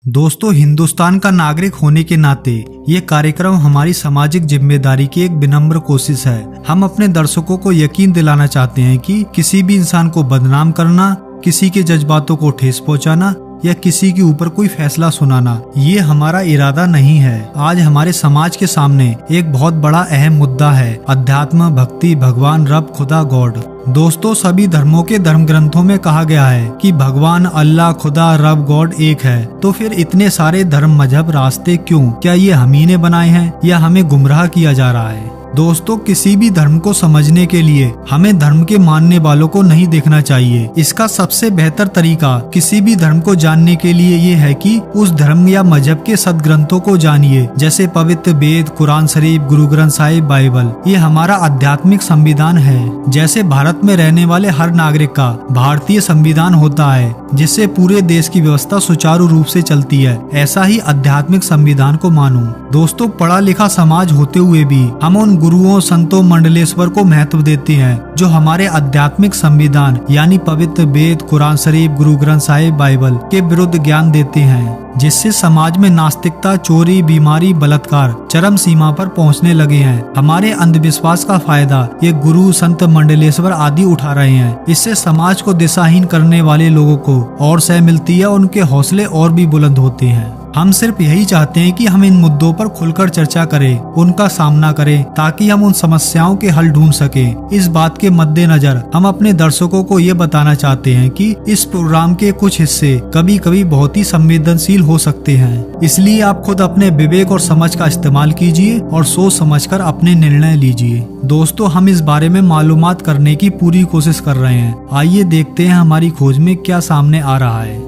दोस्तों, हिंदुस्तान का नागरिक होने के नाते ये कार्यक्रम हमारी सामाजिक जिम्मेदारी की एक विनम्र कोशिश है। हम अपने दर्शकों को यकीन दिलाना चाहते हैं कि किसी भी इंसान को बदनाम करना, किसी के जज्बातों को ठेस पहुंचाना या किसी के ऊपर कोई फैसला सुनाना, ये हमारा इरादा नहीं है। आज हमारे समाज के सामने एक बहुत बड़ा अहम मुद्दा है, अध्यात्म, भक्ति, भगवान, रब, खुदा, गॉड। दोस्तों, सभी धर्मों के धर्म ग्रंथों में कहा गया है कि भगवान, अल्लाह, खुदा, रब, गॉड एक है। तो फिर इतने सारे धर्म, मजहब, रास्ते क्यों? क्या ये हम ही ने बनाए हैं या हमें गुमराह किया जा रहा है? दोस्तों, किसी भी धर्म को समझने के लिए हमें धर्म के मानने वालों को नहीं देखना चाहिए। इसका सबसे बेहतर तरीका किसी भी धर्म को जानने के लिए ये है कि उस धर्म या मजहब के सदग्रंथों को जानिए, जैसे पवित्र वेद, कुरान शरीफ, गुरु ग्रंथ साहिब, बाइबल। ये हमारा आध्यात्मिक संविधान है। जैसे भारत में रहने वाले हर नागरिक का भारतीय संविधान होता है, जिससे पूरे देश की व्यवस्था सुचारू रूप से चलती है, ऐसा ही आध्यात्मिक संविधान को मानो। दोस्तों, पढ़ा लिखा समाज होते हुए भी हम उन गुरुओं, संतों, मंडलेश्वर को महत्व देते हैं जो हमारे आध्यात्मिक संविधान यानी पवित्र वेद, कुरान शरीफ, गुरु ग्रंथ साहिब, बाइबल के विरुद्ध ज्ञान देते हैं, जिससे समाज में नास्तिकता, चोरी, बीमारी, बलात्कार चरम सीमा पर पहुंचने लगे हैं। हमारे अंधविश्वास का फायदा ये गुरु, संत, मंडलेश्वर आदि उठा रहे हैं। इससे समाज को दिशाहीन करने वाले लोगों को और सह मिलती है, उनके हौसले और भी बुलंद होते हैं। हम सिर्फ यही चाहते हैं कि हम इन मुद्दों पर खुलकर चर्चा करें, उनका सामना करें, ताकि हम उन समस्याओं के हल ढूंढ सकें। इस बात के मद्देनजर हम अपने दर्शकों को ये बताना चाहते हैं कि इस प्रोग्राम के कुछ हिस्से कभी कभी बहुत ही संवेदनशील हो सकते हैं। इसलिए आप खुद अपने विवेक और समझ का इस्तेमाल कीजिए और सोच समझकर अपने निर्णय लीजिए। दोस्तों, हम इस बारे में मालूमात करने की पूरी कोशिश कर रहे हैं। आइए देखते हैं हमारी खोज में क्या सामने आ रहा है।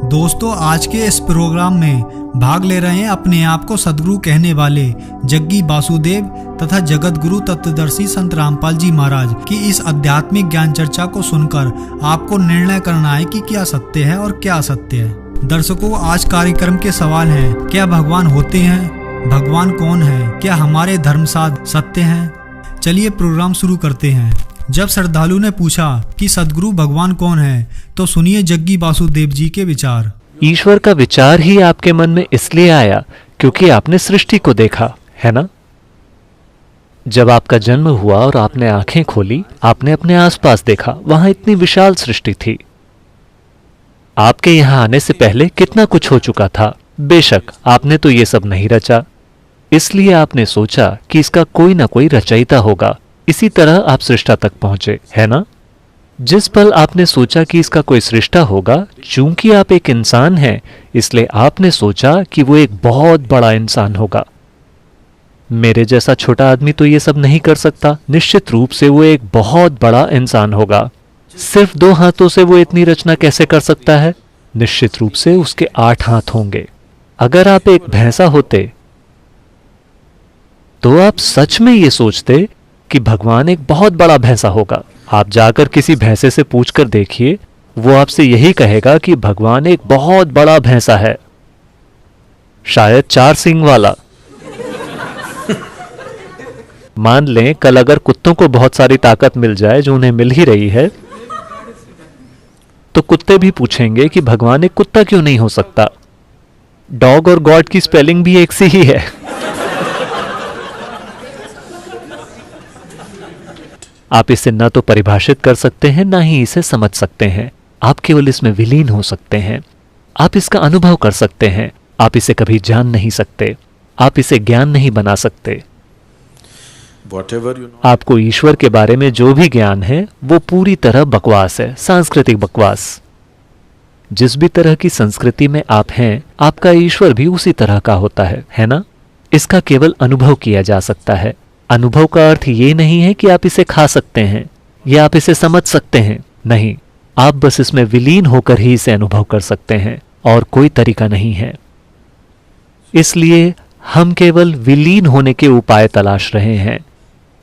दोस्तों, आज के इस प्रोग्राम में भाग ले रहे हैं अपने आप को सदगुरु कहने वाले जग्गी वासुदेव तथा जगत गुरु तत्वदर्शी संत रामपाल जी महाराज की इस आध्यात्मिक ज्ञान चर्चा को सुनकर आपको निर्णय करना है कि क्या सत्य है और क्या असत्य है। दर्शकों, आज कार्यक्रम के सवाल हैं: क्या भगवान होते हैं? भगवान कौन है? क्या हमारे धर्मसाध सत्य हैं? चलिए प्रोग्राम शुरू करते हैं। जब श्रद्धालु ने पूछा कि सदगुरु भगवान कौन है, तो सुनिए जग्गी वासुदेव जी के विचार। ईश्वर का विचार ही आपके मन में इसलिए आया क्योंकि आपने सृष्टि को देखा, है ना? जब आपका जन्म हुआ और आपने आंखें खोली, आपने अपने आसपास देखा, वहां इतनी विशाल सृष्टि थी। आपके यहां आने से पहले कितना कुछ हो चुका था। बेशक आपने तो ये सब नहीं रचा, इसलिए आपने सोचा कि इसका कोई ना कोई रचयिता होगा। इसी तरह आप सृष्टा तक पहुंचे, है ना? जिस पल आपने सोचा कि इसका कोई सृष्टा होगा, चूंकि आप एक इंसान हैं, इसलिए आपने सोचा कि वो एक बहुत बड़ा इंसान होगा। मेरे जैसा छोटा आदमी तो ये सब नहीं कर सकता, निश्चित रूप से वो एक बहुत बड़ा इंसान होगा। सिर्फ 2 हाथों से वो इतनी रचना कैसे कर सकता है? निश्चित रूप से उसके 8 हाथ होंगे। अगर आप एक भैंसा होते तो आप सच में ये सोचते कि भगवान एक बहुत बड़ा भैंसा होगा। आप जाकर किसी भैंसे से पूछकर देखिए, वो आपसे यही कहेगा कि भगवान एक बहुत बड़ा भैंसा है, शायद 4 सींग वाला। मान लें कल अगर कुत्तों को बहुत सारी ताकत मिल जाए, जो उन्हें मिल ही रही है, तो कुत्ते भी पूछेंगे कि भगवान एक कुत्ता क्यों नहीं हो सकता। डॉग और गॉड की स्पेलिंग भी एक सी ही है। आप इसे न तो परिभाषित कर सकते हैं, ना ही इसे समझ सकते हैं। आप केवल इसमें विलीन हो सकते हैं। आप इसका अनुभव कर सकते हैं। आप इसे कभी जान नहीं सकते। आप इसे ज्ञान नहीं बना सकते। आपको ईश्वर के बारे में जो भी ज्ञान है, वो पूरी तरह बकवास है, सांस्कृतिक बकवास। जिस भी तरह की संस्कृति में आप हैं, आपका ईश्वर भी उसी तरह का होता है ना? इसका केवल अनुभव किया जा सकता है। अनुभव का अर्थ ये नहीं है कि आप इसे खा सकते हैं या आप इसे समझ सकते हैं। नहीं, आप बस इसमें विलीन होकर ही इसे अनुभव कर सकते हैं, और कोई तरीका नहीं है। इसलिए हम केवल विलीन होने के उपाय तलाश रहे हैं,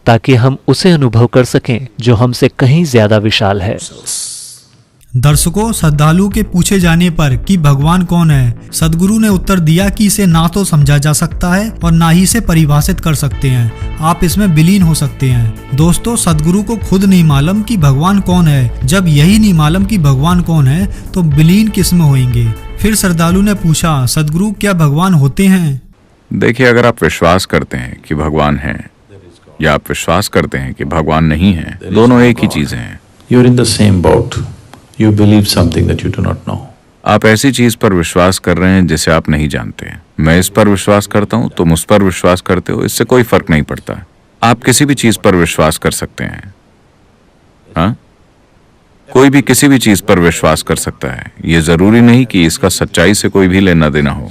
ताकि हम उसे अनुभव कर सकें जो हमसे कहीं ज्यादा विशाल है। दर्शकों, श्रद्धालु के पूछे जाने पर कि भगवान कौन है, सदगुरु ने उत्तर दिया कि इसे ना तो समझा जा सकता है और ना ही इसे परिभाषित कर सकते हैं। आप इसमें विलीन हो सकते हैं। दोस्तों, सदगुरु को खुद नहीं मालूम कि भगवान कौन है। जब यही नहीं मालूम कि भगवान कौन है, तो विलीन किस में होंगे? फिर श्रद्धालु ने पूछा, सदगुरु क्या भगवान होते हैं? देखिए, अगर आप विश्वास करते हैं कि भगवान है या आप विश्वास करते हैं कि भगवान नहीं है, दोनों एक ही चीजें हैं। You're in the same boat. You believe something that you do not know. आप ऐसी चीज पर विश्वास कर रहे हैं जिसे आप नहीं जानते। मैं इस पर विश्वास करता हूं, तुम उस पर विश्वास करते हो, इससे कोई फर्क नहीं पड़ता। आप किसी भी चीज पर विश्वास कर सकते हैं। हाँ, कोई भी किसी भी चीज पर विश्वास कर सकता है। यह जरूरी नहीं कि इसका सच्चाई से कोई भी लेना देना हो।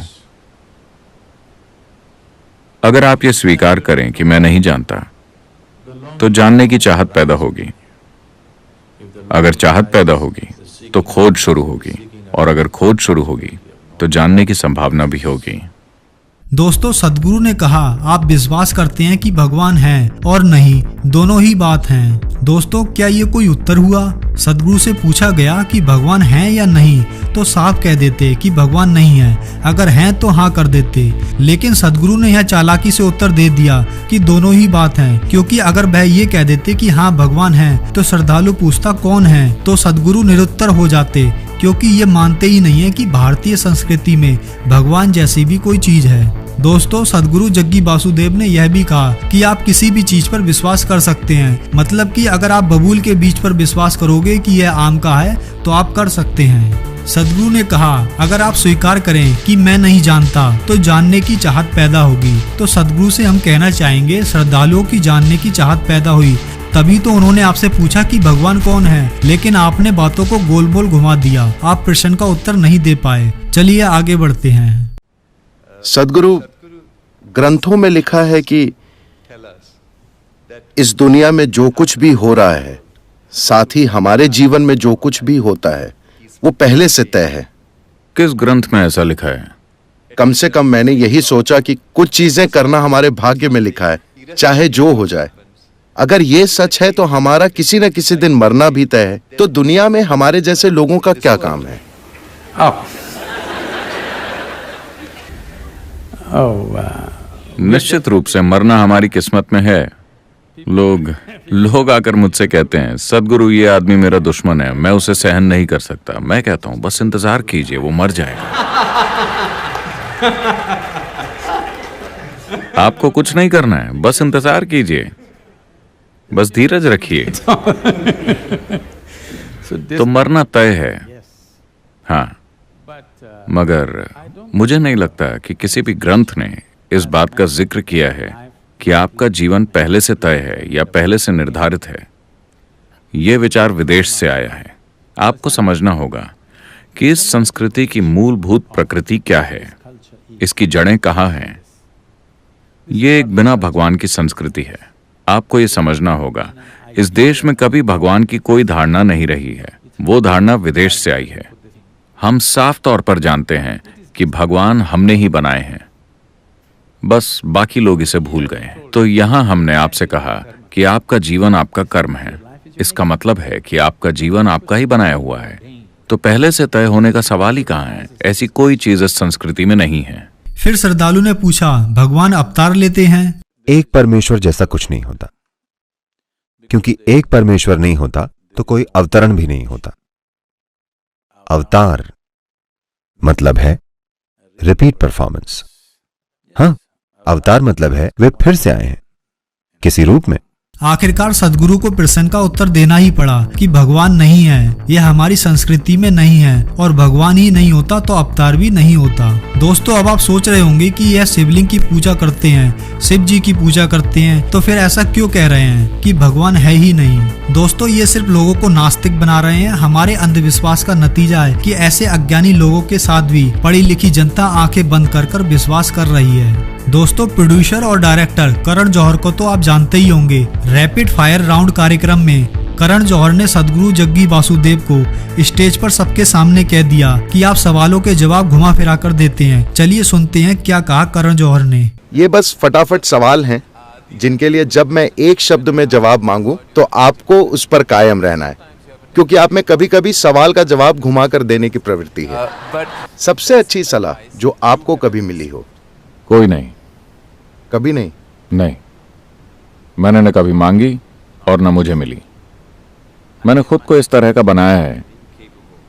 अगर आप ये स्वीकार करें कि मैं नहीं जानता, तो जानने की चाहत पैदा होगी। अगर चाहत पैदा होगी तो खोज शुरू होगी, और अगर खोज शुरू होगी तो जानने की संभावना भी होगी। दोस्तों, सदगुरु ने कहा, आप विश्वास करते हैं कि भगवान है और नहीं, दोनों ही बात हैं। दोस्तों, क्या ये कोई उत्तर हुआ? सदगुरु से पूछा गया कि भगवान है या नहीं, तो साफ कह देते कि भगवान नहीं है। अगर हैं तो हाँ कर देते, लेकिन सदगुरु ने यह चालाकी से उत्तर दे दिया कि दोनों ही बात हैं, क्योंकि अगर वह ये कह देते कि हाँ भगवान है, तो श्रद्धालु पूछता कौन है, तो सदगुरु निरुत्तर हो जाते, क्योंकि ये मानते ही नहीं है कि भारतीय संस्कृति में भगवान जैसी भी कोई चीज है। दोस्तों, सदगुरु जग्गी वासुदेव ने यह भी कहा कि आप किसी भी चीज पर विश्वास कर सकते हैं। मतलब कि अगर आप बबूल के बीज पर विश्वास करोगे कि यह आम का है, तो आप कर सकते हैं। सदगुरु ने कहा, अगर आप स्वीकार करें कि मैं नहीं जानता, तो जानने की चाहत पैदा होगी। तो सदगुरु से हम कहना चाहेंगे, श्रद्धालुओं की जानने की चाहत पैदा हुई, तभी तो उन्होंने आपसे पूछा कि भगवान कौन है, लेकिन आपने बातों को गोल मोल घुमा दिया। आप प्रश्न का उत्तर नहीं दे पाए। चलिए आगे बढ़ते हैं। सदगुरु, ग्रंथों में लिखा है कि इस दुनिया में जो कुछ भी हो रहा है, साथ ही हमारे जीवन में जो कुछ भी होता है, वो पहले से तय है। किस ग्रंथ में ऐसा लिखा है? कम से कम मैंने यही सोचा कि कुछ चीजें करना हमारे भाग्य में लिखा है, चाहे जो हो जाए। अगर ये सच है तो हमारा किसी न किसी दिन मरना भी तय है। तो दुनिया में हमारे जैसे लोगों का क्या काम है? निश्चित रूप से मरना हमारी किस्मत में है। लोग आकर मुझसे कहते हैं, सदगुरु ये आदमी मेरा दुश्मन है, मैं उसे सहन नहीं कर सकता। मैं कहता हूं, बस इंतजार कीजिए, वो मर जाएगा। आपको कुछ नहीं करना है, बस इंतजार कीजिए, बस धीरज रखिए। तो मरना तय है। हाँ, मगर मुझे नहीं लगता कि किसी भी ग्रंथ ने इस बात का जिक्र किया है कि आपका जीवन पहले से तय है या पहले से निर्धारित है। यह विचार विदेश से आया है। आपको समझना होगा कि इस संस्कृति की मूलभूत प्रकृति क्या है, इसकी जड़ें कहाँ हैं। यह एक बिना भगवान की संस्कृति है। आपको यह समझना होगा, इस देश में कभी भगवान की कोई धारणा नहीं रही है। वो धारणा विदेश से आई है। हम साफ तौर पर जानते हैं कि भगवान हमने ही बनाए हैं, बस बाकी लोग इसे भूल गए हैं। तो यहां हमने आपसे कहा कि आपका जीवन आपका कर्म है। इसका मतलब है कि आपका जीवन आपका ही बनाया हुआ है। तो पहले से तय होने का सवाल ही कहां है? ऐसी कोई चीज इस संस्कृति में नहीं है। फिर श्रद्धालु ने पूछा, भगवान अवतार लेते हैं? एक परमेश्वर जैसा कुछ नहीं होता, क्योंकि एक परमेश्वर नहीं होता तो कोई अवतरण भी नहीं होता। अवतार मतलब है रिपीट परफॉर्मेंस। हाँ, अवतार मतलब है वे फिर से आए हैं किसी रूप में। आखिरकार सदगुरु को प्रश्न का उत्तर देना ही पड़ा कि भगवान नहीं है, यह हमारी संस्कृति में नहीं है, और भगवान ही नहीं होता तो अवतार भी नहीं होता। दोस्तों, अब आप सोच रहे होंगे कि यह शिवलिंग की पूजा करते हैं, शिव जी की पूजा करते हैं, तो फिर ऐसा क्यों कह रहे हैं कि भगवान है ही नहीं? दोस्तों, ये सिर्फ लोगों को नास्तिक बना रहे हैं। हमारे अंधविश्वास का नतीजा है कि ऐसे अज्ञानी लोगों के साथ भी पढ़ी लिखी जनता आंखें बंद कर विश्वास कर रही है। दोस्तों, प्रोड्यूसर और डायरेक्टर करण जौहर को तो आप जानते ही होंगे। रैपिड फायर राउंड कार्यक्रम में करण जौहर ने सदगुरु जग्गी वासुदेव को स्टेज पर सबके सामने कह दिया कि आप सवालों के जवाब घुमा फिरा कर देते हैं। चलिए सुनते हैं क्या कहा करण जौहर ने। ये बस फटाफट सवाल हैं जिनके लिए जब मैं एक शब्द में जवाब मांगूं तो आपको उस पर कायम रहना है, क्योंकि आप में कभी कभी सवाल का जवाब घुमा कर देने की प्रवृत्ति है। सबसे अच्छी सलाह जो आपको कभी मिली हो? कोई नहीं। कभी नहीं? नहीं, मैंने न कभी मांगी और न मुझे मिली। मैंने खुद को इस तरह का बनाया है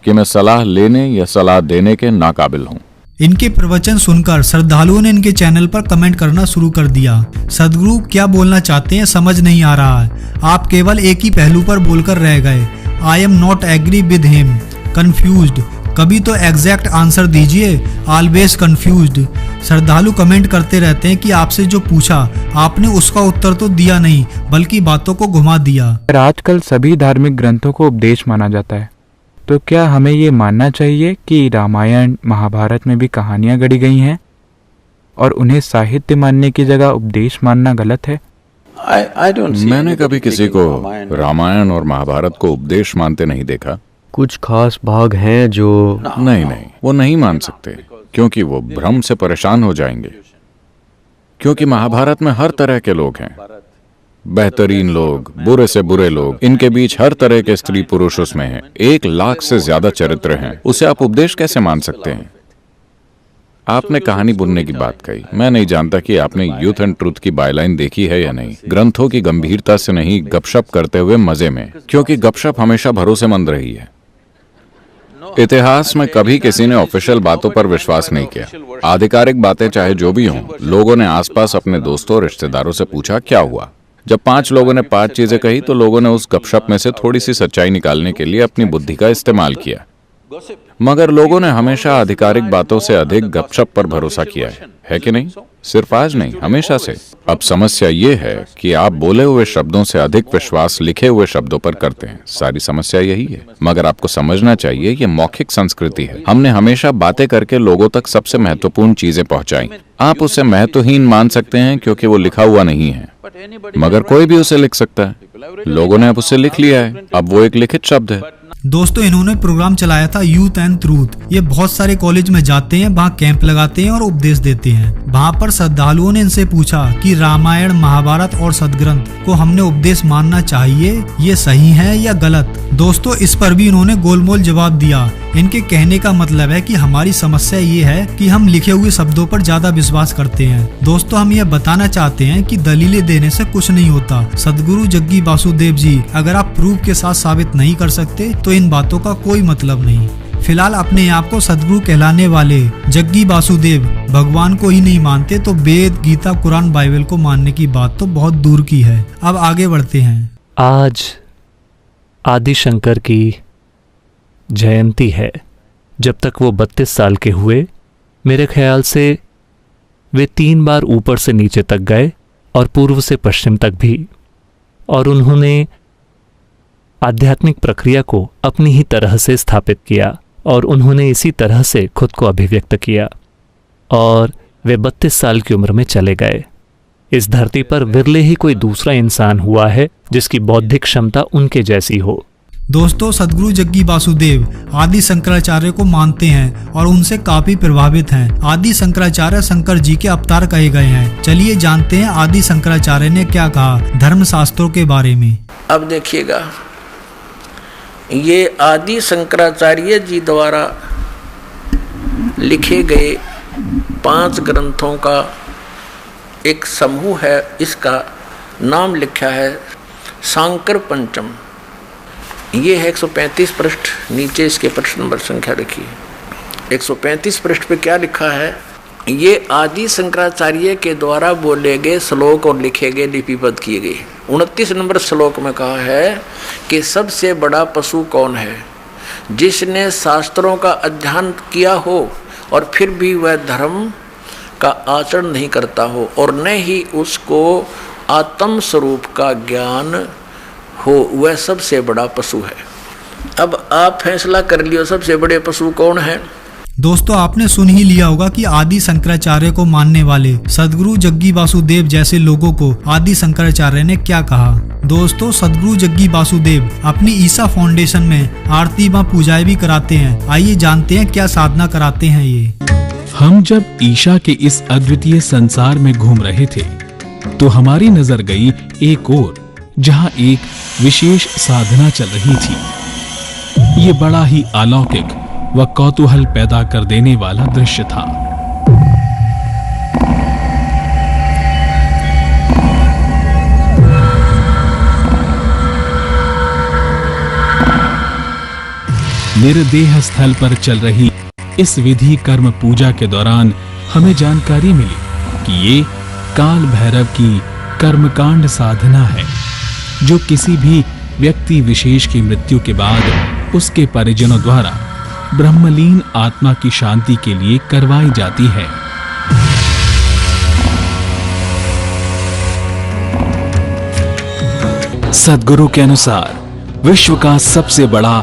कि मैं सलाह लेने या सलाह देने के नाकाबिल हूं। इनके प्रवचन सुनकर श्रद्धालुओं ने इनके चैनल पर कमेंट करना शुरू कर दिया। सदगुरु क्या बोलना चाहते हैं समझ नहीं आ रहा है, आप केवल एक ही पहलू पर बोलकर रह गए। I am not agree with him, confused. कभी तो एग्जैक्ट आंसर दीजिए, ऑलवेज कंफ्यूज्ड। श्रद्धालु कमेंट करते रहते हैं कि आपसे जो पूछा आपने उसका उत्तर तो दिया नहीं बल्कि बातों को घुमा दिया। आजकल सभी धार्मिक ग्रंथों को उपदेश माना जाता है, तो क्या हमें ये मानना चाहिए कि रामायण महाभारत में भी कहानियां गढ़ी गई हैं और उन्हें साहित्य मानने की जगह उपदेश मानना गलत है? मैंने कभी किसी को रामायण और महाभारत को उपदेश मानते नहीं देखा। कुछ खास भाग हैं जो नहीं, वो नहीं मान सकते क्योंकि वो भ्रम से परेशान हो जाएंगे। क्योंकि महाभारत में हर तरह के लोग हैं, बेहतरीन लोग, बुरे से बुरे लोग, इनके बीच हर तरह के स्त्री पुरुष उसमें हैं। 1 लाख से ज्यादा चरित्र हैं, उसे आप उपदेश कैसे मान सकते हैं? आपने कहानी बुनने की बात कही। मैं नहीं जानता कि आपने यूथ एंड ट्रूथ की बायलाइन देखी है या नहीं। ग्रंथों की गंभीरता से नहीं, गपशप करते हुए मजे में, क्योंकि गपशप हमेशा भरोसेमंद रही है। इतिहास में कभी किसी ने ऑफिशियल बातों पर विश्वास नहीं किया। आधिकारिक बातें चाहे जो भी हों, लोगों ने आसपास अपने दोस्तों और रिश्तेदारों से पूछा क्या हुआ। जब 5 लोगों ने 5 चीजें कही तो लोगों ने उस गपशप में से थोड़ी सी सच्चाई निकालने के लिए अपनी बुद्धि का इस्तेमाल किया। मगर लोगों ने हमेशा आधिकारिक बातों से अधिक गपशप पर भरोसा किया है कि नहीं? सिर्फ आज नहीं, हमेशा से। अब समस्या ये है कि आप बोले हुए शब्दों से अधिक विश्वास लिखे हुए शब्दों पर करते हैं। सारी समस्या यही है। मगर आपको समझना चाहिए ये मौखिक संस्कृति है। हमने हमेशा बातें करके लोगों तक सबसे महत्वपूर्ण चीजें पहुंचाई। आप उसे महत्वहीन मान सकते हैं क्योंकि वो लिखा हुआ नहीं है, मगर कोई भी उसे लिख सकता है। लोगों ने अब उसे लिख लिया है, अब वो एक लिखित शब्द है। दोस्तों, इन्होंने प्रोग्राम चलाया था यूथ एंड ट्रूथ। ये बहुत सारे कॉलेज में जाते हैं, वहाँ कैंप लगाते हैं और उपदेश देते हैं। वहाँ पर श्रद्धालुओं ने इनसे पूछा कि रामायण, महाभारत और सदग्रंथ को हमने उपदेश मानना चाहिए, ये सही है या गलत? दोस्तों, इस पर भी इन्होंने गोलमोल जवाब दिया। इनके कहने का मतलब है कि हमारी समस्या ये है कि हम लिखे हुए शब्दों पर ज्यादा विश्वास करते हैं। दोस्तों, हम ये बताना चाहते हैं कि दलीलें देने से कुछ नहीं होता। सदगुरु जग्गी वासुदेव जी, अगर आप प्रूफ के साथ साबित नहीं कर सकते तो इन बातों का कोई मतलब नहीं। फिलहाल अपने आप को सदगुरु कहलाने वाले जग्गी वासुदेव भगवान को ही नहीं मानते तो वेद, गीता, कुरान, बाइबल को मानने की बात तो बहुत दूर की है। अब आगे बढ़ते हैं। आज आदि शंकर की जयंती है। जब तक वो 32 साल के हुए, मेरे ख्याल से वे 3 बार ऊपर से नीचे तक गए और पूर्व से पश्चिम तक भी, और उन्होंने आध्यात्मिक प्रक्रिया को अपनी ही तरह से स्थापित किया और उन्होंने इसी तरह से खुद को अभिव्यक्त किया और वे 32 साल की उम्र में चले गए। इस धरती पर विरले ही कोई दूसरा इंसान हुआ है जिसकी बौद्धिक क्षमता उनके जैसी हो। दोस्तों, सदगुरु जग्गी वासुदेव आदि शंकराचार्य को मानते हैं और उनसे काफी प्रभावित हैं। आदि शंकराचार्य शंकर जी के अवतार कहे गए हैं। चलिए जानते हैं आदि शंकराचार्य ने क्या कहा धर्म शास्त्रों के बारे में। अब देखिएगा, ये आदि शंकराचार्य जी द्वारा लिखे गए 5 ग्रंथों का एक समूह है। इसका नाम लिखा है शांकर पंचम। ये है 135 पृष्ठ, नीचे इसके पृष्ठ नंबर संख्या लिखी है। 135 पृष्ठ पे क्या लिखा है? ये आदि शंकराचार्य के द्वारा बोले गए श्लोक और लिखे गए, लिपिबद्ध किए गए। 29 नंबर श्लोक में कहा है कि सबसे बड़ा पशु कौन है? जिसने शास्त्रों का अध्ययन किया हो और फिर भी वह धर्म का आचरण नहीं करता हो और न ही उसको आत्म स्वरूप का ज्ञान हो, वह सबसे बड़ा पशु है। अब आप फैसला कर लियो, सबसे बड़े पशु कौन है? दोस्तों, आपने सुन ही लिया होगा कि आदि शंकराचार्य को मानने वाले सदगुरु जग्गी वासुदेव जैसे लोगों को आदि शंकराचार्य ने क्या कहा। दोस्तों, सदगुरु जग्गी वासुदेव अपनी ईसा फाउंडेशन में आरती व पूजाएं भी कराते हैं। आइए जानते हैं क्या साधना कराते हैं ये। हम जब ईशा के इस अद्वितीय संसार में घूम रहे थे तो हमारी नजर गई एक ओर, जहां एक विशेष साधना चल रही थी। ये बड़ा ही अलौकिक व कौतूहल पैदा कर देने वाला दृश्य था। निर्देह स्थल पर चल रही इस विधि कर्म पूजा के दौरान हमें जानकारी मिली कि ये काल भैरव की कर्मकांड साधना है, जो किसी भी व्यक्ति विशेष की मृत्यु के बाद उसके परिजनों द्वारा ब्रह्मलीन आत्मा की शांति के लिए करवाई जाती है। सद्गुरु के अनुसार विश्व का सबसे बड़ा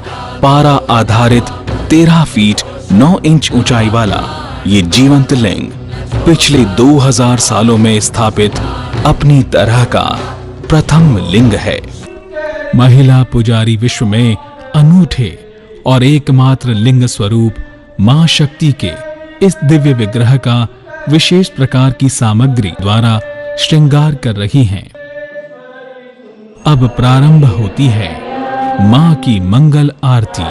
पारा आधारित 13 फीट 9 इंच ऊंचाई वाला ये जीवंत लिंग पिछले 2000 सालों में स्थापित अपनी तरह का प्रथम लिंग है। महिला पुजारी विश्व में अनूठे और एकमात्र लिंग स्वरूप मां शक्ति के इस दिव्य विग्रह का विशेष प्रकार की सामग्री द्वारा श्रृंगार कर रही हैं। अब प्रारंभ होती है मां की मंगल आरती।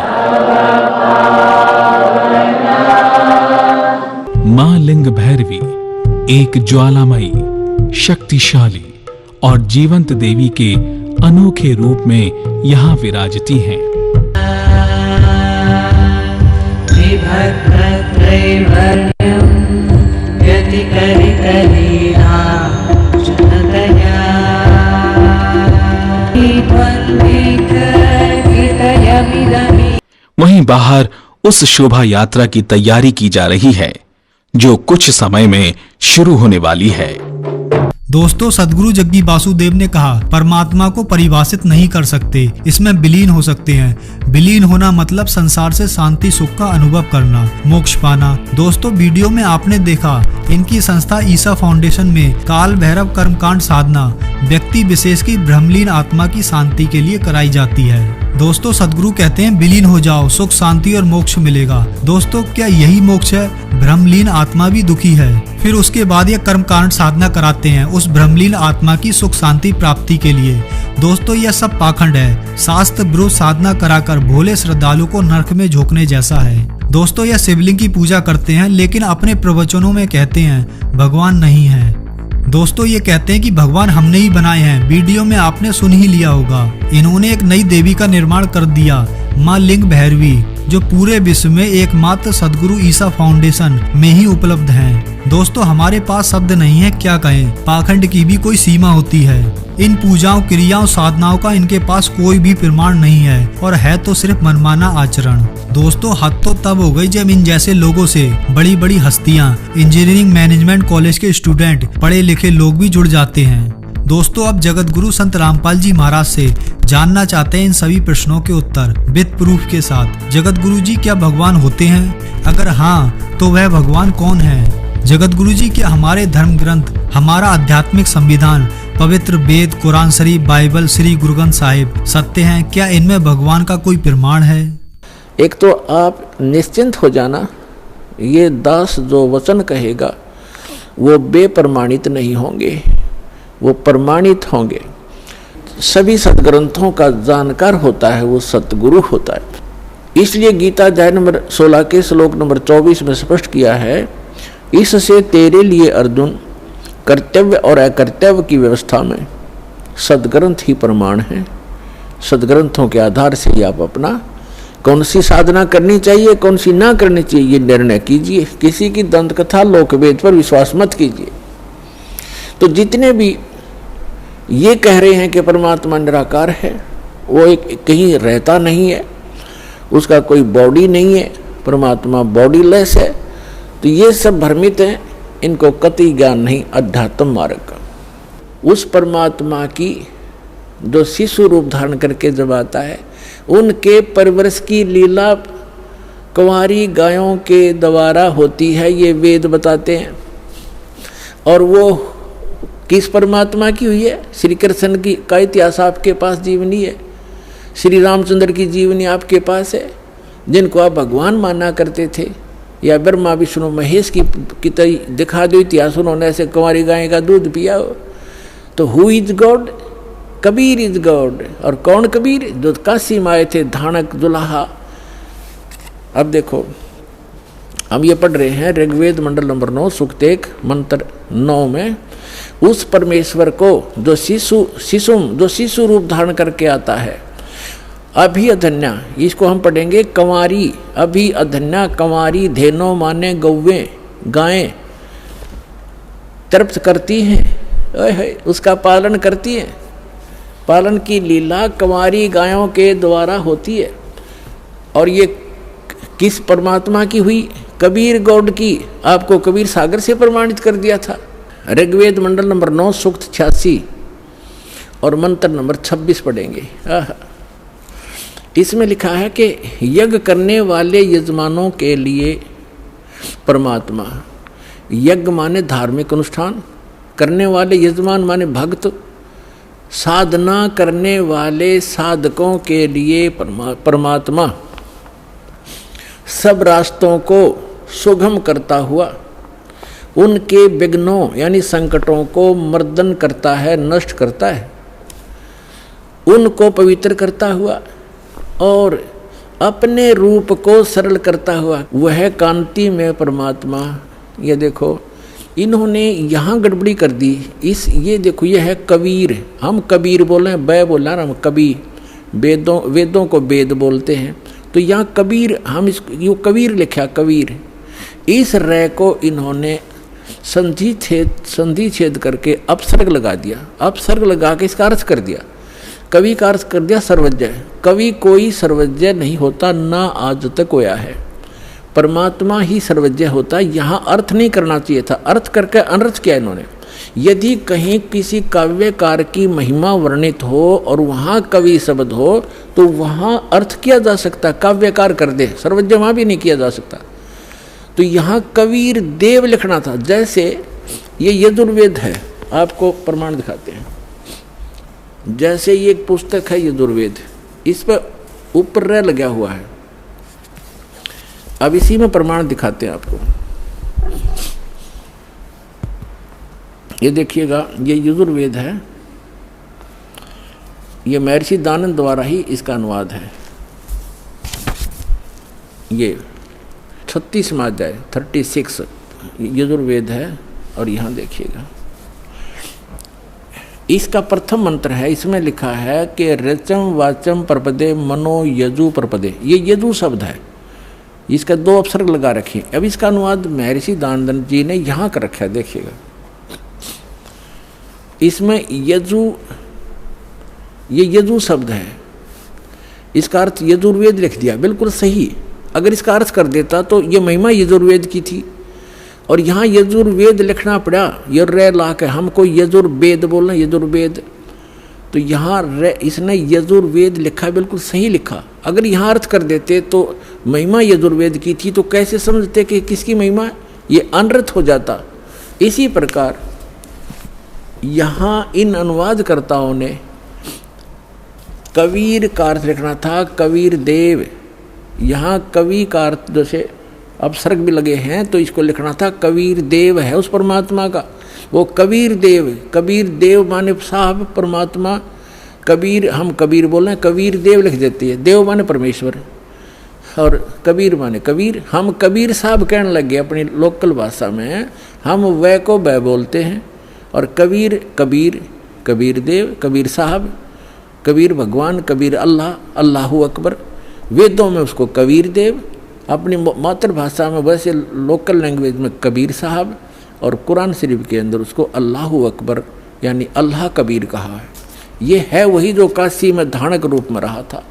मां लिंग भैरवी एक ज्वालामयी, शक्तिशाली और जीवंत देवी के अनोखे रूप में यहाँ विराजती हैं। वहीं बाहर उस शोभा यात्रा की तैयारी की जा रही है, जो कुछ समय में शुरू होने वाली है। दोस्तों, सदगुरु जग्गी वासुदेव ने कहा, परमात्मा को परिभाषित नहीं कर सकते, इसमें विलीन हो सकते हैं। विलीन होना मतलब संसार से शांति सुख का अनुभव करना, मोक्ष पाना। दोस्तों, वीडियो में आपने देखा इनकी संस्था ईसा फाउंडेशन में काल भैरव कर्मकांड साधना व्यक्ति विशेष की ब्रह्मलीन आत्मा की शांति के लिए कराई जाती है। दोस्तों, सदगुरु कहते हैं विलीन हो जाओ, सुख शांति और मोक्ष मिलेगा। दोस्तों, क्या यही मोक्ष है? ब्रह्मलीन आत्मा भी दुखी है, फिर उसके बाद ये कर्मकांड साधना कराते हैं उस ब्रह्मलीन आत्मा की सुख शांति प्राप्ति के लिए। दोस्तों, यह सब पाखंड है, शास्त्र विरुद्ध साधना कराकर भोले श्रद्धालु को नरक में झोंकने जैसा है। दोस्तों, यह शिवलिंग की पूजा करते हैं, लेकिन अपने प्रवचनों में कहते हैं भगवान नहीं है। दोस्तों, ये कहते हैं कि भगवान हमने ही बनाए हैं। वीडियो में आपने सुन ही लिया होगा, इन्होंने एक नई देवी का निर्माण कर दिया, मां लिंग भैरवी, जो पूरे विश्व में एकमात्र सदगुरु ईसा फाउंडेशन में ही उपलब्ध हैं। दोस्तों, हमारे पास शब्द नहीं है, क्या कहें। पाखंड की भी कोई सीमा होती है। इन पूजाओं, क्रियाओं, साधनाओं का इनके पास कोई भी प्रमाण नहीं है, और है तो सिर्फ मनमाना आचरण। दोस्तों, हद तो तब हो गई जब इन जैसे लोगों से बड़ी बड़ी हस्तियां, इंजीनियरिंग मैनेजमेंट कॉलेज के स्टूडेंट, पढ़े लिखे लोग भी जुड़ जाते हैं। दोस्तों, अब जगत गुरु संत रामपाल जी महाराज से जानना चाहते हैं इन सभी प्रश्नों के उत्तर विद प्रूफ के साथ। जगत गुरु जी, क्या भगवान होते हैं? अगर हाँ, तो वह भगवान कौन है? जगत गुरु जी, क्या हमारे धर्म ग्रंथ, हमारा आध्यात्मिक संविधान, पवित्र वेद, कुरान शरीफ, बाइबल, श्री गुरु ग्रंथ साहिब सत्य हैं? क्या इनमें भगवान का कोई प्रमाण है? एक तो आप निश्चिंत हो जाना, ये दास जो वचन कहेगा वो बेप्रमाणित नहीं होंगे, वो प्रमाणित होंगे। सभी सदग्रंथों का जानकार होता है वो सतगुरु होता है। इसलिए गीता अध्याय नंबर 16 के श्लोक नंबर 24 में स्पष्ट किया है, इससे तेरे लिए अर्जुन कर्तव्य और अकर्तव्य की व्यवस्था में सदग्रंथ ही प्रमाण है। सदग्रंथों के आधार से ही आप अपना कौन सी साधना करनी चाहिए, कौन सी ना करनी चाहिए, ये निर्णय कीजिए। किसी की दंत कथा लोकवेद पर विश्वास मत कीजिए। तो जितने भी ये कह रहे हैं कि परमात्मा निराकार है, वो एक कहीं रहता नहीं है, उसका कोई बॉडी नहीं है, परमात्मा बॉडीलेस है, तो ये सब भ्रमित हैं, इनको कतई ज्ञान नहीं अध्यात्म मार्ग का। उस परमात्मा की जो शिशु रूप धारण करके जब आता है, उनके परवरिश की लीला कुंवारी गायों के द्वारा होती है, ये वेद बताते हैं। और वो किस परमात्मा की हुई है? श्री कृष्ण की का इतिहास आपके पास जीवनी है, श्री रामचंद्र की जीवनी आपके पास है, जिनको आप भगवान माना करते थे, या ब्रह्मा विष्णु महेश की दिखा दो इतिहास, उन्होंने ऐसे कुंवारी गाय का दूध पिया हो। तो who is God? Kabir is God. और कौन कबीर? जो काशी में आए थे, धानक दुल्हा। अब देखो, हम ये पढ़ रहे हैं ऋग्वेद मंडल नंबर 9 सूक्त 1 मंत्र 9 में, उस परमेश्वर को जो शिशु रूप धारण करके आता है, अभी अधन्या, इसको हम पढ़ेंगे कंवारी। अभी अधन्या कंवारी, धेनो माने गौवें, गायें तृप्त करती हैं, उसका पालन करती हैं। पालन की लीला कंवारी गायों के द्वारा होती है। और ये किस परमात्मा की हुई? कबीर गौड़ की। आपको कबीर सागर से प्रमाणित कर दिया था। ऋग्वेद मंडल नंबर 9 सूक्त 86 और मंत्र नंबर 26 पढ़ेंगे। इसमें लिखा है कि यज्ञ करने वाले यजमानों के लिए परमात्मा, यज्ञ माने धार्मिक अनुष्ठान, करने वाले यजमान माने भक्त, साधना करने वाले साधकों के लिए परमात्मा सब रास्तों को सुगम करता हुआ उनके विघ्नों यानी संकटों को मर्दन करता है, नष्ट करता है, उनको पवित्र करता हुआ और अपने रूप को सरल करता हुआ वह कांति में परमात्मा। ये देखो इन्होंने यहाँ गड़बड़ी कर दी। ये देखो ये है कबीर, हम कबीर बोले हैं, बै बोला हम कबीर, वेदों को वेद बोलते हैं, तो यहाँ कबीर हम इसको कबीर लिखा कबीर। इस रै को इन्होंने संधि छेद करके अपसर्ग लगा दिया, अपसर्ग लगा के इसका अर्थ कर दिया, कवि का अर्थ कर दिया सर्वज्ञ। कवि कोई सर्वज्ञ नहीं होता, ना आज तक होया है, परमात्मा ही सर्वज्ञ होता है। यहाँ अर्थ नहीं करना चाहिए था, अर्थ करके अनर्थ किया इन्होंने। यदि कहीं किसी काव्यकार की महिमा वर्णित हो और वहाँ कवि शब्द हो तो वहाँ अर्थ किया जा सकता, काव्यकार कर दे, सर्वज्ञ वहाँ भी नहीं किया जा सकता। तो यहाँ कबीर देव लिखना था। जैसे ये यजुर्वेद है, आपको प्रमाण दिखाते हैं। जैसे ये एक पुस्तक है यजुर्वेद, इस पर ऊपर र लगा हुआ है। अब इसी में प्रमाण दिखाते हैं आपको। ये देखिएगा, ये यजुर्वेद है, ये महर्षि दानंद द्वारा ही इसका अनुवाद है। ये 36वां अध्याय 36 यजुर्वेद है। और यहाँ देखिएगा, इसका प्रथम मंत्र है, इसमें लिखा है कि रचम वाचम प्रपदे मनो यजु प्रपदे। ये यजु शब्द है, इसका 2 अपसर्ग लगा रखे। अब इसका अनुवाद महर्षि दानंद जी ने यहाँ कर रखा है, देखिएगा। इसमें यजु, ये यजु शब्द है, इसका अर्थ यजुर्वेद लिख दिया, बिल्कुल सही। अगर इसका अर्थ कर देता तो ये महिमा यजुर्वेद की थी, और यहाँ यजुर्वेद लिखना पड़ा, ये रे ला के। हमको यजुर्वेद बोलना, यजुर्वेद, तो यहाँ इसने यजुर्वेद लिखा, बिल्कुल सही लिखा। अगर यहाँ अर्थ कर देते तो महिमा यजुर्वेद की थी, तो कैसे समझते कि किसकी महिमा? ये अनर्थ हो जाता। इसी प्रकार यहाँ इन अनुवादकर्ताओं ने कबीर का अर्थ लिखना था कबीर देव। यहाँ कवि का अर्थ जैसे अपसर्ग भी लगे हैं, तो इसको लिखना था कबीर देव है उस परमात्मा का, वो कबीर देव। कबीर देव माने साहब परमात्मा, कबीर हम कबीर बोल रहे हैं, कबीर देव लिख देती है, देव माने परमेश्वर और कबीर माने कबीर। हम कबीर साहब कहने लगे अपनी लोकल भाषा में, हम वह को वह बोलते हैं, और कबीर कबीर, कबीर देव, कबीर साहब, कबीर भगवान, कबीर अल्लाह, अल्लाहू अकबर। वेदों में उसको कबीर देव, अपनी मातृभाषा में वैसे लोकल लैंग्वेज में कबीर साहब, और कुरान शरीफ के अंदर उसको अल्लाहू अकबर यानी अल्लाह कबीर कहा है। ये है वही जो काशी में धानक रूप में रहा था।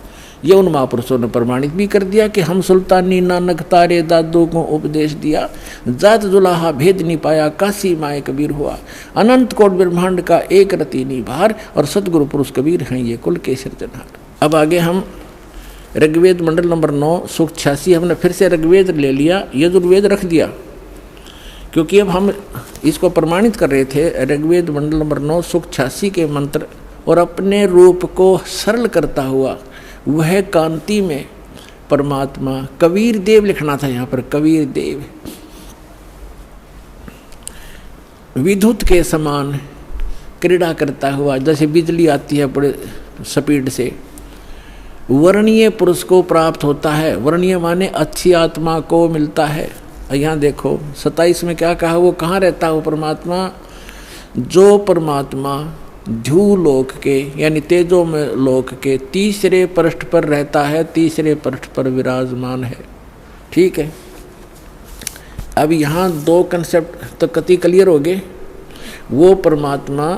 ये उन महापुरुषों ने प्रमाणित भी कर दिया कि हम सुल्तानी नानक तारे दादू को उपदेश दिया, जात जुलाहा भेद नहीं पाया, काशी माए कबीर हुआ, अनंत कोट ब्रह्मांड का एक रति निभार, और सतगुरु पुरुष कबीर हैं ये कुल के सिरजनहार। अब आगे हम ऋग्वेद मंडल नंबर 9 सूक्त 86, हमने फिर से ऋग्वेद ले लिया, यजुर्वेद रख दिया, क्योंकि अब हम इसको प्रमाणित कर रहे थे। ऋग्वेद मंडल नंबर 9 सूक्त 86 के मंत्र, और अपने रूप को सरल करता हुआ वह कांति में परमात्मा, कबीर देव लिखना था यहाँ पर, कबीर देव। विद्युत के समान क्रीड़ा करता हुआ, जैसे बिजली आती है बड़े स्पीड से, वर्णीय पुरुष को प्राप्त होता है। वर्णीय माने अच्छी आत्मा को मिलता है। यहाँ देखो 27 में क्या कहा, वो कहाँ रहता है वो परमात्मा? जो परमात्मा ध्यूलोक के यानी तेजो में लोक के तीसरे पृष्ठ पर रहता है, तीसरे पृष्ठ पर विराजमान है। ठीक है, अब यहाँ दो कंसेप्ट तो कति क्लियर हो गए। वो परमात्मा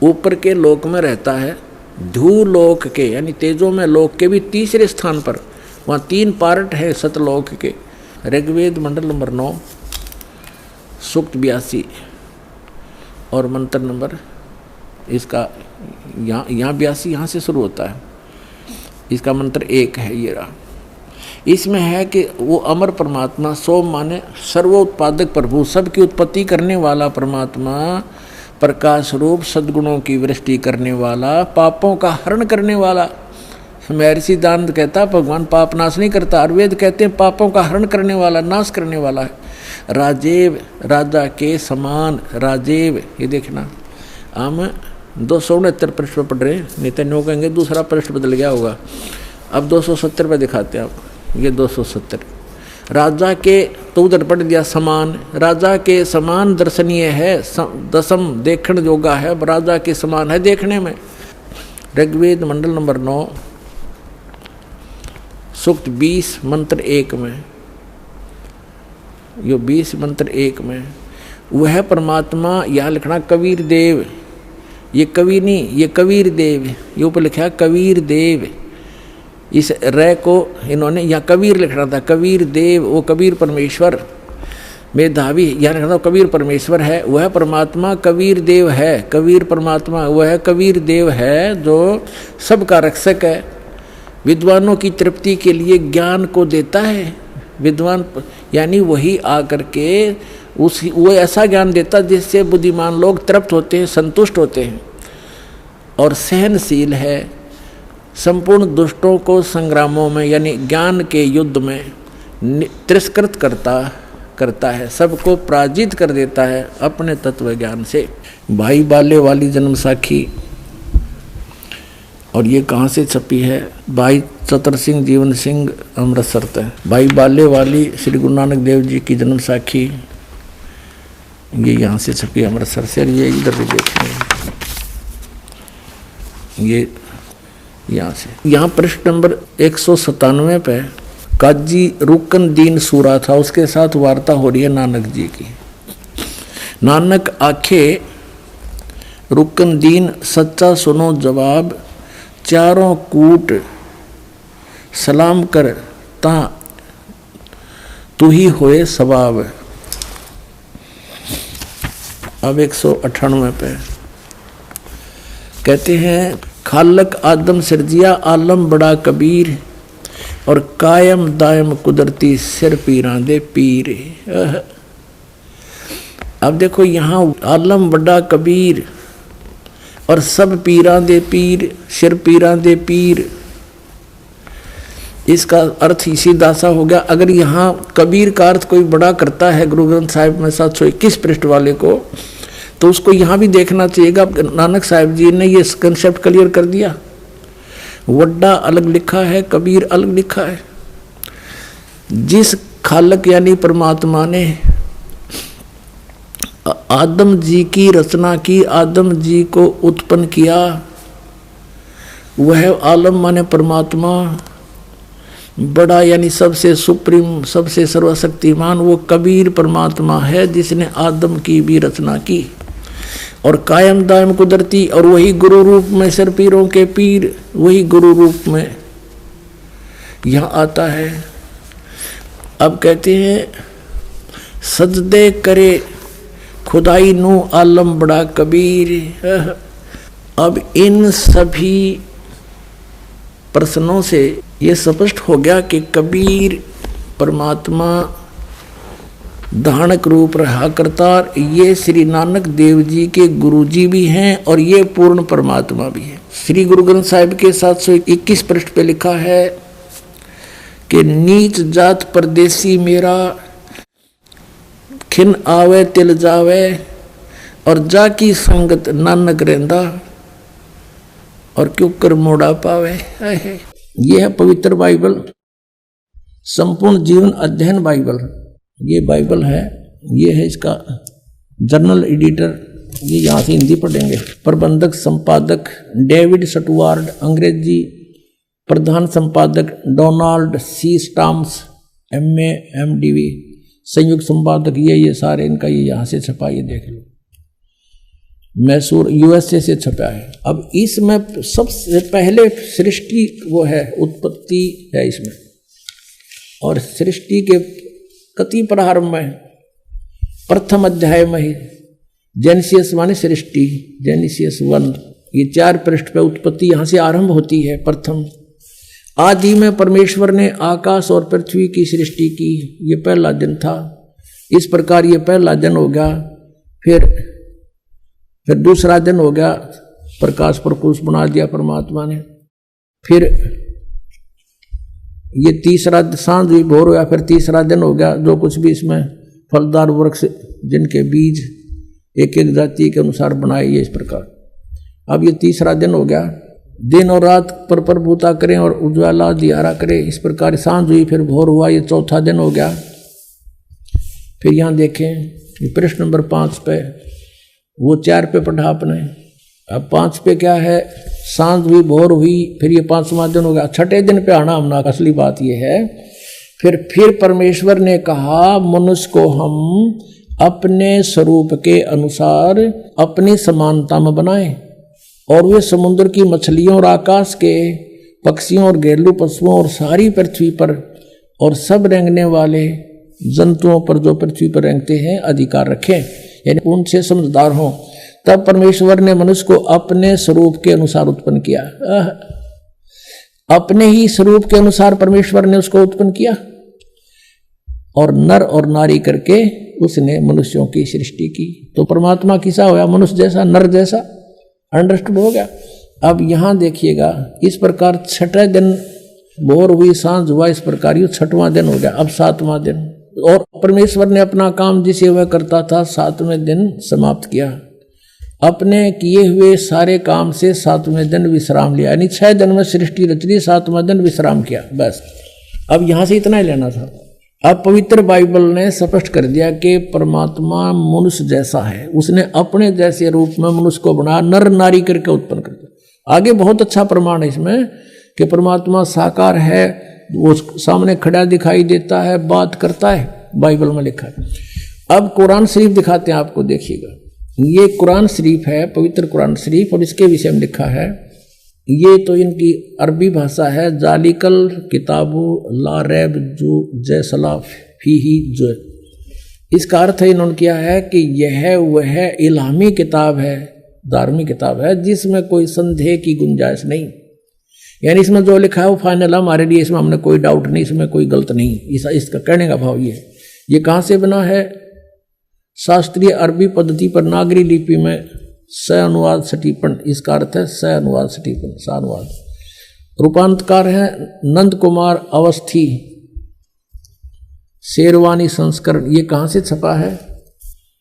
ऊपर के लोक में रहता है, ध्यूलोक के यानी तेजो में लोक के भी तीसरे स्थान पर, वहाँ 3 पार्ट है सतलोक के। ऋग्वेद मंडल नंबर 9 सूक्त 82 और मंत्र नंबर इसका यहाँ 82 यहाँ से शुरू होता है, इसका मंत्र 1 है ये रहा। इसमें है कि वो अमर परमात्मा, सोम माने सर्वोत्पादक प्रभु, सबकी उत्पत्ति करने वाला परमात्मा, प्रकाश रूप सद्गुणों की वृष्टि करने वाला, पापों का हरण करने वाला। महर्षि दानंद कहता भगवान पाप नाश नहीं करता, आयुर्वेद कहते हैं पापों का हरण करने वाला, नाश करने वाला है। राजेव, राजा के समान राजेव, ये देखना हम 269 पृष्ठ पर पढ़ रहे हैं, नहीं तो नो कहेंगे दूसरा पृष्ठ बदल गया होगा। अब 270 पे दिखाते हैं आप, ये 270। राजा के तो उधर पढ़ दिया समान, राजा के समान दर्शनीय है, दसम देखण योगा है, राजा के समान है देखने में। ऋग्वेद मंडल नंबर 9 सूक्त 20 मंत्र 1 में, यो 20 मंत्र 1 में वह परमात्मा, यहाँ लिखना कबीर देव, ये कवि नहीं, ये कबीर देव, ये ऊपर लिखा कबीर देव, इस रे को इन्होंने यहाँ कबीर लिखना था, कबीर देव, वो कबीर परमेश्वर मेधावी, यहाँ लिखना था कबीर परमेश्वर है, वह परमात्मा कबीर देव है। कबीर परमात्मा वह कबीर देव है जो सबका रक्षक है, विद्वानों की तृप्ति के लिए ज्ञान को देता है। विद्वान यानी वही आकर के वो ऐसा ज्ञान देता जिससे बुद्धिमान लोग तृप्त होते हैं, संतुष्ट होते हैं। और सहनशील है, संपूर्ण दुष्टों को संग्रामों में यानी ज्ञान के युद्ध में तिरस्कृत करता है, सबको पराजित कर देता है अपने तत्व ज्ञान से। भाई बाले वाली जन्म साखी, और ये कहाँ से छपी है? भाई चतर सिंह जीवन सिंह अमृतसर से। भाई बाले वाली श्री गुरु नानक देव जी की जन्म साखी, ये यहाँ से छपी अमृतसर से। और ये इधर भी देखेंगे, ये यहाँ से, यहाँ पृष्ठ नंबर 197 पे काजी रुकन दीन सूरा था, उसके साथ वार्ता हो रही है नानक जी की। नानक आखे रुकन दीन सच्चा सुनो जवाब, चारों कूट सलाम कर ता तू ही होए सवाब। अब 198 पे कहते हैं खालक आदम सिरजिया आलम बड़ा कबीर, और कायम दायम कुदरती सिर पीरां दे पीर। अब देखो यहाँ आलम बड़ा कबीर और सब पीरां दे पीर, सिर पीरां दे पीर, इसका अर्थ इसी दासा हो गया। अगर यहाँ कबीर का अर्थ कोई बड़ा करता है गुरु ग्रंथ साहिब में 721 पृष्ठ वाले को, तो उसको यहाँ भी देखना चाहिएगा। नानक साहिब जी ने ये कंसेप्ट क्लियर कर दिया, वड्डा अलग लिखा है, कबीर अलग लिखा है। जिस खालक यानी परमात्मा ने आदम जी की रचना की, आदम जी को उत्पन्न किया, वह आलम माने परमात्मा बड़ा यानी सबसे सुप्रीम, सबसे सर्वशक्तिमान, वो कबीर परमात्मा है जिसने आदम की भी रचना की। और कायम दायम कुदरती, और वही गुरु रूप में सिर पीरों के पीर, वही गुरु रूप में यहाँ आता है। अब कहते हैं सजदे करे खुदाई नु आलम बड़ा कबीर। अब इन सभी प्रश्नों से ये स्पष्ट हो गया कि कबीर परमात्मा धानक रूप रहा करता, ये श्री नानक देव जी के गुरु जी भी हैं और ये पूर्ण परमात्मा भी है। श्री गुरु ग्रंथ साहिब के 721 पृष्ठ पे लिखा है कि नीच जात परदेसी मेरा, खिन आवे तिल जावे, और जाकी संगत नानक रहंदा, और क्यों कर मोड़ा पावे। ये है पवित्र बाइबल, संपूर्ण जीवन अध्ययन बाइबल। ये बाइबल है, ये है इसका जर्नल एडिटर ये यहाँ से हिंदी पढ़ेंगे। प्रबंधक संपादक डेविड स्टुअर्ट, अंग्रेजी प्रधान संपादक Donald C Stamps, MA MDV, संयुक्त संपादक ये सारे इनका ये यहाँ से छपा, ये देख लो, मैसूर USA से छपा है। अब इसमें सबसे पहले सृष्टि वो है, उत्पत्ति है इसमें, और सृष्टि के कति प्रारंभ में प्रथम अध्याय में ही जेनेसिस माने सृष्टि, जेनेसिस 1, ये 4 पृष्ठ पे उत्पत्ति यहाँ से आरंभ होती है। प्रथम आदि में परमेश्वर ने आकाश और पृथ्वी की सृष्टि की, ये पहला दिन था। इस प्रकार ये पहला दिन हो गया। फिर दूसरा दिन हो गया, प्रकाश प्रकुश बना दिया परमात्मा ने। फिर ये तीसरा सांझ भी भोर हो गया, फिर तीसरा दिन हो गया। जो कुछ भी इसमें फलदार वृक्ष जिनके बीज एक एक जाति के अनुसार बनाए, ये इस प्रकार। अब ये तीसरा दिन हो गया। दिन और रात पर प्रभुता करें और उज्ज्वला दियारा करें, इस प्रकार सांझ हुई, फिर भोर हुआ, ये चौथा दिन हो गया। फिर यहाँ देखें प्रश्न नंबर 5 पे, वो 4 पे पढ़ा आपने, अब 5 पे क्या है, सांझ हुई भोर हुई, फिर ये 5वां दिन हो गया। छठे दिन पे आना हमना, असली बात ये है। फिर परमेश्वर ने कहा मनुष्य को हम अपने स्वरूप के अनुसार अपनी समानता में बनाएं, और वे समुद्र की मछलियों और आकाश के पक्षियों और घरेलू पशुओं और सारी पृथ्वी पर और सब रेंगने वाले जंतुओं पर जो पृथ्वी पर रेंगते हैं अधिकार रखें, यानी उनसे समझदार हों। तब परमेश्वर ने मनुष्य को अपने स्वरूप के अनुसार उत्पन्न किया। अपने ही स्वरूप के अनुसार परमेश्वर ने उसको उत्पन्न किया, और नर और नारी करके उसने मनुष्यों की सृष्टि की। तो परमात्मा किसा होया, मनुष्य जैसा, नर जैसा, अंडरस्टूड हो गया। अब यहाँ देखिएगा, इस प्रकार छठे दिन भोर हुई, सांझ हुआ, इस प्रकार ये 6वां दिन हो गया। अब 7वां दिन, और परमेश्वर ने अपना काम जिसे वह करता था 7वें दिन समाप्त किया। अपने किए हुए सारे काम से 7वें दिन विश्राम लिया, यानी 6 दिन में सृष्टि रच ली, 7वां दिन विश्राम किया, बस। अब यहाँ से इतना ही लेना था। अब पवित्र बाइबल ने स्पष्ट कर दिया कि परमात्मा मनुष्य जैसा है, उसने अपने जैसे रूप में मनुष्य को बना, नर नारी करके उत्पन्न कर दिया। आगे बहुत अच्छा प्रमाण है इसमें कि परमात्मा साकार है, वो सामने खड़ा दिखाई देता है, बात करता है, बाइबल में लिखा है। अब कुरान शरीफ दिखाते हैं आपको, देखिएगा, ये कुरान शरीफ है, पवित्र कुरान शरीफ, और इसके विषय में लिखा है। ये तो इनकी अरबी भाषा है, जालिकल किताबु ला रैब जो जैसला फीही जो। इसका अर्थ इन्होंने किया है कि यह वह इल्हामी किताब है, धार्मिक किताब है, जिसमें कोई संदेह की गुंजाइश नहीं, यानी इसमें जो लिखा है वो फाइनल हमारे लिए, इसमें हमने कोई डाउट नहीं, इसमें कोई गलत नहीं। इसका कहने का भाव ये कहाँ से बना है, शास्त्रीय अरबी पद्धति पर नागरी लिपि में स अनुवाद सटीपन, इसका अर्थ है स अनुवाद सटीपन, स अनुवाद। रूपांतकार है नंद कुमार अवस्थी, शेरवानी संस्करण। ये कहाँ से छपा है,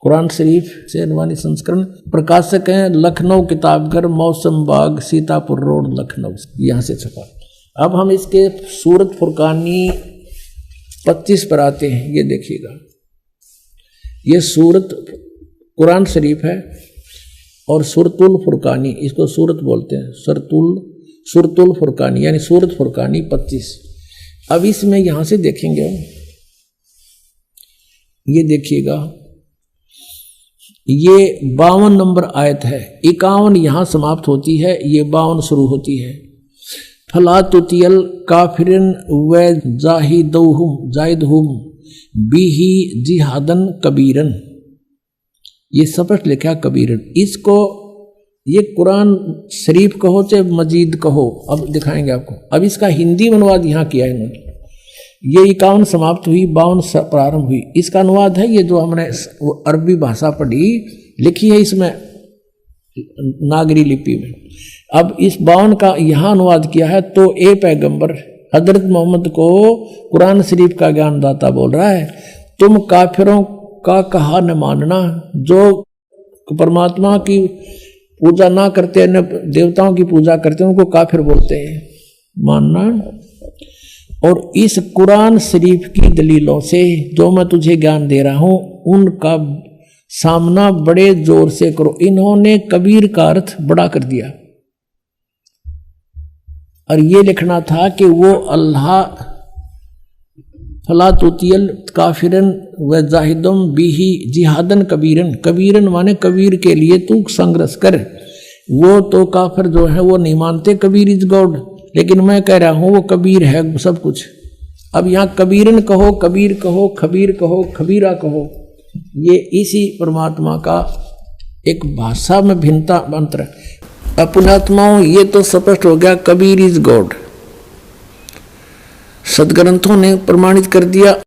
कुरान शरीफ शेरवानी संस्करण। प्रकाशक हैं लखनऊ किताबघर, मौसम बाग, सीतापुर रोड, लखनऊ, यहाँ से छपा। अब हम इसके सूरत फुरकानी 25 पर आते हैं। ये देखिएगा, ये सूरत कुरान शरीफ है, और सुरतुल फुरकानी, इसको सूरत बोलते हैं, सुरतुल फुरकानी, यानी सूरत फुरकानी 25। अब इसमें यहां से देखेंगे, ये देखिएगा, ये 52 नंबर आयत है, 51 यहां समाप्त होती है, ये 52 शुरू होती है। फला तुतियल काफिरन व जाहिदहुम बिही जिहादन कबीरन, ये स्पष्ट लिखा कबीरन। इसको ये कुरान शरीफ कहो चाहे मजीद कहो, अब दिखाएंगे आपको। अब इसका हिंदी अनुवाद यहाँ किया है इन्होंने। ये 51 समाप्त हुई, 52 प्रारंभ हुई, इसका अनुवाद है ये जो हमने अरबी भाषा पढ़ी, लिखी है इसमें नागरी लिपि में। अब इस 52 का यहाँ अनुवाद किया है। तो ए पैगंबर हजरत मोहम्मद को कुरान शरीफ का ज्ञानदाता बोल रहा है, तुम काफिरों का कहा न मानना, जो परमात्मा की पूजा ना करते, न देवताओं की पूजा करते, उनको काफिर बोलते हैं, मानना। और इस कुरान शरीफ की दलीलों से जो मैं तुझे ज्ञान दे रहा हूं, उनका सामना बड़े जोर से करो। इन्होंने कबीर का अर्थ बड़ा कर दिया और ये लिखना था कि वो अल्लाह फला तुतियल काफिरन व जाहिदम बिही जिहादन कबीरन, कबीरन माने कबीर के लिए तू संघर्ष कर। वो तो काफिर जो है वो नहीं मानते कबीर इज गॉड, लेकिन मैं कह रहा हूं वो कबीर है सब कुछ। अब यहाँ कबीरन कहो, कबीर कहो, खबीर कहो, खबीरा कहो, ये इसी परमात्मा का एक भाषा में भिन्नता मंत्र। पुण्यात्माओं, ये तो स्पष्ट हो गया कबीर इज गॉड, सदग्रंथों ने प्रमाणित कर दिया।